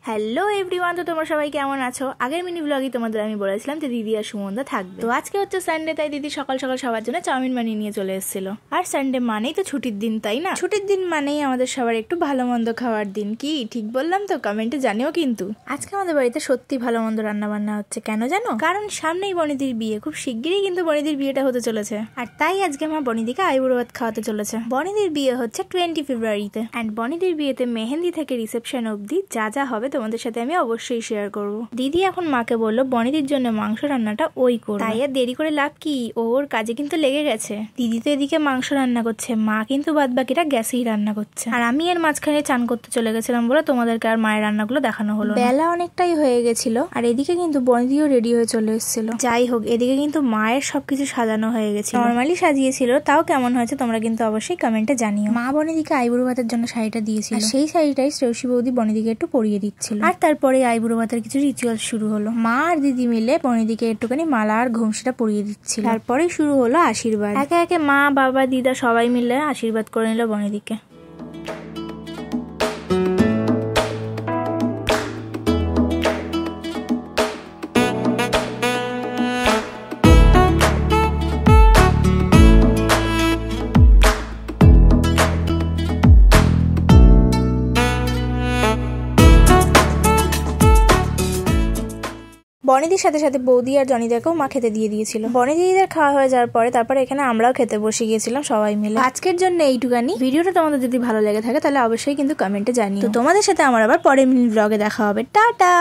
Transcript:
Hello everyone, তো তোমরা সবাই কেমন আছো? আগের মিনি ব্লগে তোমাদের আমি বলেছিলাম যে দিদি আর সুমনদা থাকবে। তো আজকে হচ্ছে সানডে, তাই দিদি সকাল সকাল সবার জন্য চাউমিন বানিয়ে নিয়ে চলে এসেছিল। আর সানডে মানেই তো ছুটির দিন, তাই না? ছুটির দিন মানেই আমাদের সবার একটু ভালো মন্দ খাওয়ার দিন। কি ঠিক বললাম তো? কমেন্টে জানিও কিন্তু। আজকে আমাদের বাড়িতে সত্যি ভালো মন্দ রান্না বান্না হচ্ছে। কেন জানো? কারণ সামনেই বনিদির বিয়ে, খুব শিগগিরই কিন্তু বনিদির বিয়েটা হতে চলেছে। আর তাই আজকে মা বনিদিকে আইবুড়ো ভাত খাওয়াতে চলেছে। বনিদির বিয়ে হচ্ছে 20 ফেব্রুয়ারিতে। অ্যান্ড বনিদির বিয়েতে মেহেন্দি থেকে রিসেপশন অবধি যা যা হবে তোমাদের সাথে আমি অবশ্যই শেয়ার করব। দিদি এখন মাকে বললো বনিদির জন্য মাংস রান্নাটা ওই করবে। তাই আর দেরি করে লাভ কি, ওর কাজে কিন্তু লেগে গেছে। দিদি তো এদিকে মাংস রান্না করছে, মা কিন্তু বাদ বাকিটা গ্যাসেই রান্না করছে। আর আমি এর মাঝখানে চান করতে চলে গেছিলাম বলে তোমাদেরকে আর মায়ের রান্নাগুলো দেখানো হলো। বেলা অনেকটাই হয়ে গেছিল, আর এদিকে কিন্তু বনিদিও রেডি হয়ে চলে এসেছিল। যাই হোক, এদিকে কিন্তু মায়ের সবকিছু সাজানো হয়ে গেছে। নর্মালি সাজিয়েছিল, তাও কেমন হয়েছে তোমরা কিন্তু অবশ্যই কমেন্টে জানিও। মা বনিদিকে আইবুড়ো ভাতের জন্য শাড়িটা দিয়েছিল, সেই শাড়িটাই শ্রেয়সী বৌদি বনিদিকে একটু পরিয়ে দিচ্ছিল। আর তারপরে আইবুড়ো ভাতের কিছু রিচুয়াল শুরু হলো। মা আর দিদি মিলে বনিদিকে একটুখানি মালা আর ঘুমসিটা পরিয়ে দিচ্ছিল। তারপরে শুরু হলো আশীর্বাদ। একে একে মা, বাবা, দিদা সবাই মিলে আশীর্বাদ করে নিল বনিদিকে। বনিদির সাথে সাথে বৌদি আর জনিদাকেও মা খেতে দিয়ে দিয়েছিল। বনিদিদের খাওয়া হয়ে যাওয়ার পরে তারপরে এখানে আমরাও খেতে বসে গিয়েছিলাম সবাই মিলে। আজকের জন্য এইটুকানি। ভিডিওটা তোমাদের যদি ভালো লেগে থাকে তাহলে অবশ্যই কিন্তু কমেন্টে জানিও। তো তোমাদের সাথে আমার আবার পরের মিনি ব্লগে দেখা হবে। টাটা।